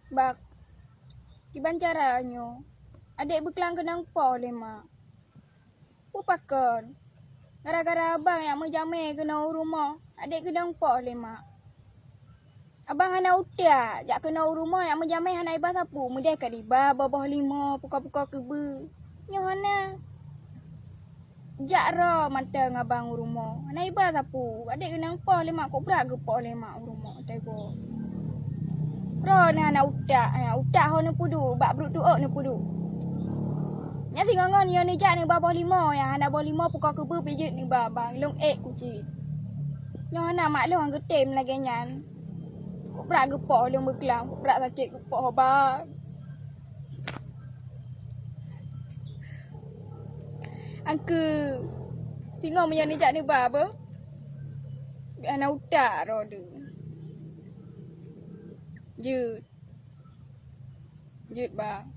Bak, kiban caranya. Adik berkelang kenang poh le mak. Pupakan. Gara-gara abang yang menjamai kena urumh, adik kenang poh le mak. Abang hana utia, jak kena urumh yang menjamai hana iba sapu, mudai kat iba bawah 5 puka-puka kebe. Nyo hana. Jak ro mata ngabang urumh. Hana iba sapu, adik kenang poh le mak, kok berak ke poh le mak urumh tebo. Ro ni hana utak ho ne pudu, bak bruk tuok ne pudu. Nya tingongon yo ni jak ni bawah 5 ya, hana bawah 5 puka kebe pijit ni babang, long kuci. Nyo hana mak long getem lagi nyan. Kok berak ke poh long berkelang, kok berak sakit ke poh bang. Angke singo menyo ni jak ni baba. Biar hana utak ro de. Jut bang.